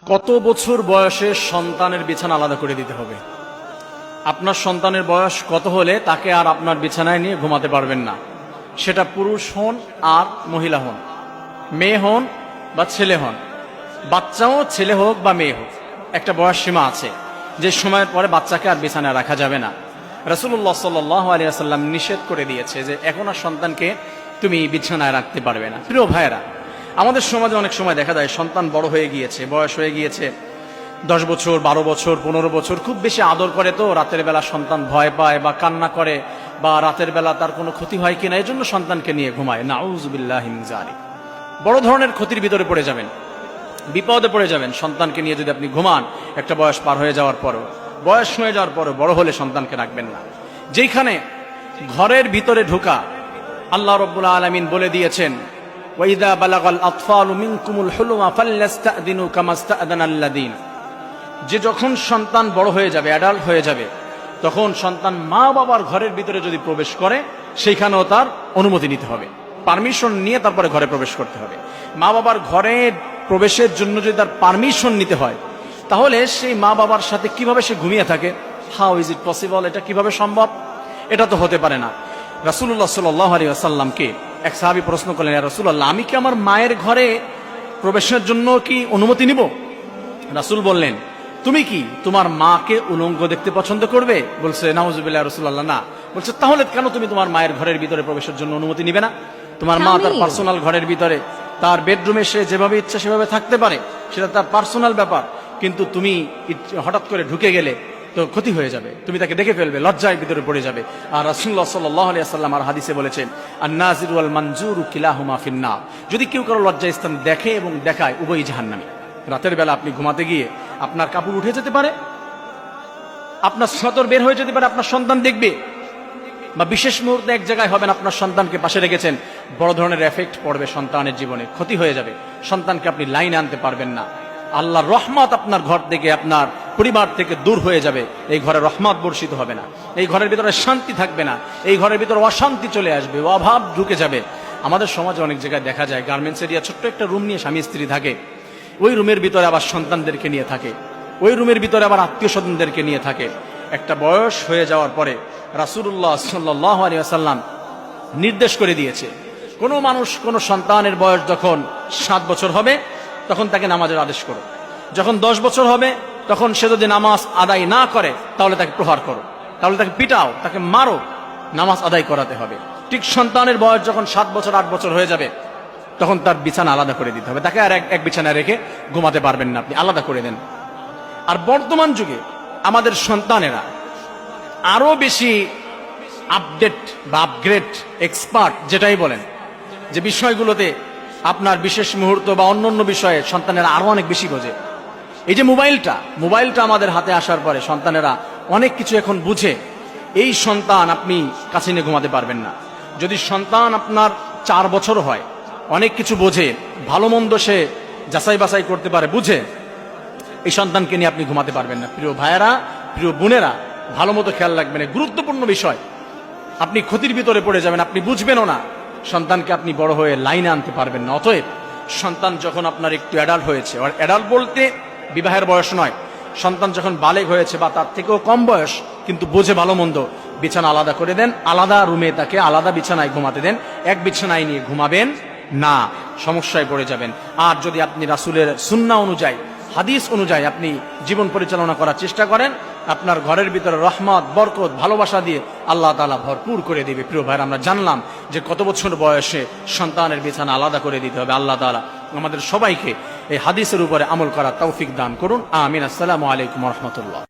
কত বছর বয়সে সন্তানের বিছানা আলাদা করে দিতে হবে? আপনার সন্তানের বয়স কত হলে তাকে আর আপনার বিছানায় নিয়ে ঘুমাতে পারবেন না? সেটা পুরুষ হন আর মহিলা হন, মেয়ে হন বা ছেলে হন, বাচ্চাও ছেলে হোক বা মেয়ে হোক, একটা বয়স সীমা আছে যে সময়ের পরে বাচ্চাকে আর বিছানায় রাখা যাবে না। রাসূলুল্লাহ সাল্লাল্লাহু আলাইহি ওয়াসাল্লাম নিষেধ করে দিয়েছে যে এখন আর সন্তানকে তুমি বিছানায় রাখতে পারবে না। প্রিয় ভাইয়েরা, আমাদের সমাজে অনেক সময় দেখা যায় সন্তান বড় হয়ে গিয়েছে, বয়স হয়ে গিয়েছে 10 বছর, 12 বছর, 15 বছর, খুব বেশি আদর করে তো রাতের বেলা সন্তান ভয় পায় বা কান্না করে বা রাতের বেলা তার কোনো ক্ষতি হয় কিনা এই জন্য সন্তানকে নিয়ে ঘুমায়। নাউযুবিল্লাহি মিন যালিক। বড় ধরনের ক্ষতির ভিতরে পড়ে যাবেন, বিপদে পড়ে যাবেন সন্তানকে নিয়ে যদি আপনি ঘুমান। একটা বয়স পার হয়ে যাওয়ার পরও, বয়স হয়ে যাওয়ার পরও বড় হলে সন্তানকে রাখবেন না। যেখানে ঘরের ভিতরে ঢোকা আল্লাহ রাব্বুল আলামিন বলে দিয়েছেন, ওয়াইদা বালাগাল আতফালু মিনকুমুল হুলুমা ফাল্যাস্তাদিনু কামাস্তাদানাল্লাযিন, যে যখন সন্তান বড় হয়ে যাবে, অ্যাডাল্ট হয়ে যাবে, তখন সন্তান মা বাবার ঘরের ভিতরে যদি প্রবেশ করে সেইখানেও তার অনুমতি নিতে হবে, পারমিশন নিয়ে তারপরে ঘরে প্রবেশ করতে হবে। মা বাবার ঘরে প্রবেশের জন্য যদি তার পারমিশন নিতে হয়, তাহলে সেই মা বাবার সাথে কিভাবে সে ঘুমিয়ে থাকে? How is it possible? এটা কিভাবে সম্ভব? এটা তো হতে পারে না। রাসূলুল্লাহ সাল্লাল্লাহু আলাইহি ওয়াসাল্লামকে এক সাহাবী প্রশ্ন করলেন, ইয়া রাসূলুল্লাহ, আমি কি আমার মায়ের ঘরে প্রবেশের জন্য কি অনুমতি নিব? রাসূল বললেন, তুমি কি তোমার মাকে উলঙ্গ দেখতে পছন্দ করবে? বলছে, নাউযুবিল্লাহ রাসূলুল্লাহ, না। বলছে, তাহলে কেন তুমি তোমার মায়ের ঘরের ভিতরে প্রবেশের জন্য অনুমতি নিবে না? তোমার মা তার পার্সোনাল ঘরের ভিতরে, তার বেডরুমে সে যেভাবে ইচ্ছা সেভাবে থাকতে পারে, সেটা তার পার্সোনাল ব্যাপার। কিন্তু তুমি হঠাৎ করে ঢুকে গেলে তো ক্ষতি হয়ে যাবে, তুমি তাকে দেখে ফেলবে, লজ্জায় ভিতরে পড়ে যাবে। আর রাসূলুল্লাহ সাল্লাল্লাহু আলাইহি ওয়াসাল্লাম আর হাদিসে বলেছেন, আন-নাযিরু ওয়াল মানজুরু কিলাহুমা ফিন-নার, যদি কেউ কারো লজ্জাস্থান দেখে এবং দেখায়, উভয়ই জাহান্নামী। রাতের বেলা আপনি ঘুমাতে গিয়ে আপনার কাপড় উঠে যেতে পারে, আপনার সতর বের হয়ে যেতে পারে, আপনার সন্তান দেখবে, বা বিশেষ মুহূর্তে এক জায়গায় হবেন, আপনার সন্তানকে পাশে রেখেছেন, বড় ধরনের এফেক্ট পড়বে সন্তানের জীবনে, ক্ষতি হয়ে যাবে, সন্তানকে আপনি লাইনে আনতে পারবেন না। আল্লাহর রহমত আপনার ঘর থেকে, আপনার পরিবার থেকে দূর হয়ে যাবে। এই ঘরে রহমত বর্ষিত হবে না, এই ঘরের ভিতরে শান্তি থাকবে না, এই ঘরের ভিতরে অশান্তি চলে আসবে, অভাব ঢুকে যাবে। আমাদের সমাজে অনেক জায়গায় দেখা যায় গার্মেন্টস এরিয়া, ছোট্ট একটা রুম নিয়ে স্বামী স্ত্রী থাকে, ওই রুমের ভিতরে আবার সন্তানদেরকে নিয়ে থাকে, ওই রুমের ভিতরে আবার আত্মীয় স্বজনদেরকে নিয়ে থাকে। একটা বয়স হয়ে যাওয়ার পরে রাসূলুল্লাহ সাল্লাল্লাহু আলাইহি ওয়াসাল্লাম নির্দেশ করে দিয়েছে, কোনো মানুষ, কোনো সন্তানের বয়স যখন 7 বছর হবে তখন তাকে নামাজের আদেশ করো, যখন 10 বছর হবে তখন সে যদি নামাজ আদায় না করে তাহলে তাকে প্রহার করো, তাহলে তাকে পিটাও, তাকে মারো, নামাজ আদায় করাতে হবে। ঠিক সন্তানের বয়স যখন 7 বছর 8 বছর হয়ে যাবে তখন তার বিছানা আলাদা করে দিতে হবে, তাকে আর এক বিছানায় রেখে ঘুমাতে পারবেন না, আপনি আলাদা করে দেন। আর বর্তমান যুগে আমাদের সন্তানেরা আরো বেশি আপডেট বা আপগ্রেড, এক্সপার্ট যেটাই বলেন, যে বিষয়গুলোতে আপনার বিশেষ মুহূর্ত বা অন্যান্য বিষয়ে সন্তানেরা আরো অনেক বেশি বোঝে। এই যে মোবাইলটা আমাদের হাতে আসার পরে সন্তানেরা অনেক কিছু এখন বুঝে। এই সন্তান আপনি কাছে নিয়ে ঘুমাতে পারবেন না। যদি সন্তান আপনার 4 বছর হয়, অনেক কিছু বোঝে, ভালো মন্দ সে যাচাই বাছাই করতে পারে, বুঝে, এই সন্তানকে নিয়ে আপনি ঘুমাতে পারবেন না। প্রিয় ভাইয়েরা, প্রিয় বোনেরা, ভালো মতো খেয়াল রাখবেন, গুরুত্বপূর্ণ বিষয়। আপনি ক্ষতির ভিতরে পড়ে যাবেন, আপনি বুঝবেনও না, সন্তানকে আপনি বড় হয়ে লাইনে আনতে পারবেন না। অতএব সন্তান যখন আপনার একটু অ্যাডাল্ট হয়েছে, আর অ্যাডাল্ট বলতে বিবাহের বয়স নয়, সন্তান যখন বালেগ হয়েছে বা তার থেকেও কম বয়স কিন্তু বোঝে ভালো মন্দ, বিছানা আলাদা করে দেন, আলাদা রুমে তাকে আলাদা বিছানায় ঘুমাতে দেন, এক বিছানায় নিয়ে ঘুমাবেন না, সমস্যায় পড়ে যাবেন। আর যদি আপনি রাসূলের সুন্নাহ অনুযায়ী, হাদিস অনুযায়ী আপনি জীবন পরিচালনা করার চেষ্টা করেন, আপনার ঘরের ভিতরে রহমত, বরকত, ভালোবাসা দিয়ে আল্লাহ তাআলা ভরপুর করে দিবে। প্রিয় ভাইরা, আমরা জানলাম যে কত বছর বয়সে সন্তানের বিছানা আলাদা করে দিতে হবে। আল্লাহ তাআলা আমাদের সবাইকে এই হাদিসের উপরে আমল করার তৌফিক দান করুন। আমিন। আসসালামু আলাইকুম ওয়া রাহমাতুল্লাহ।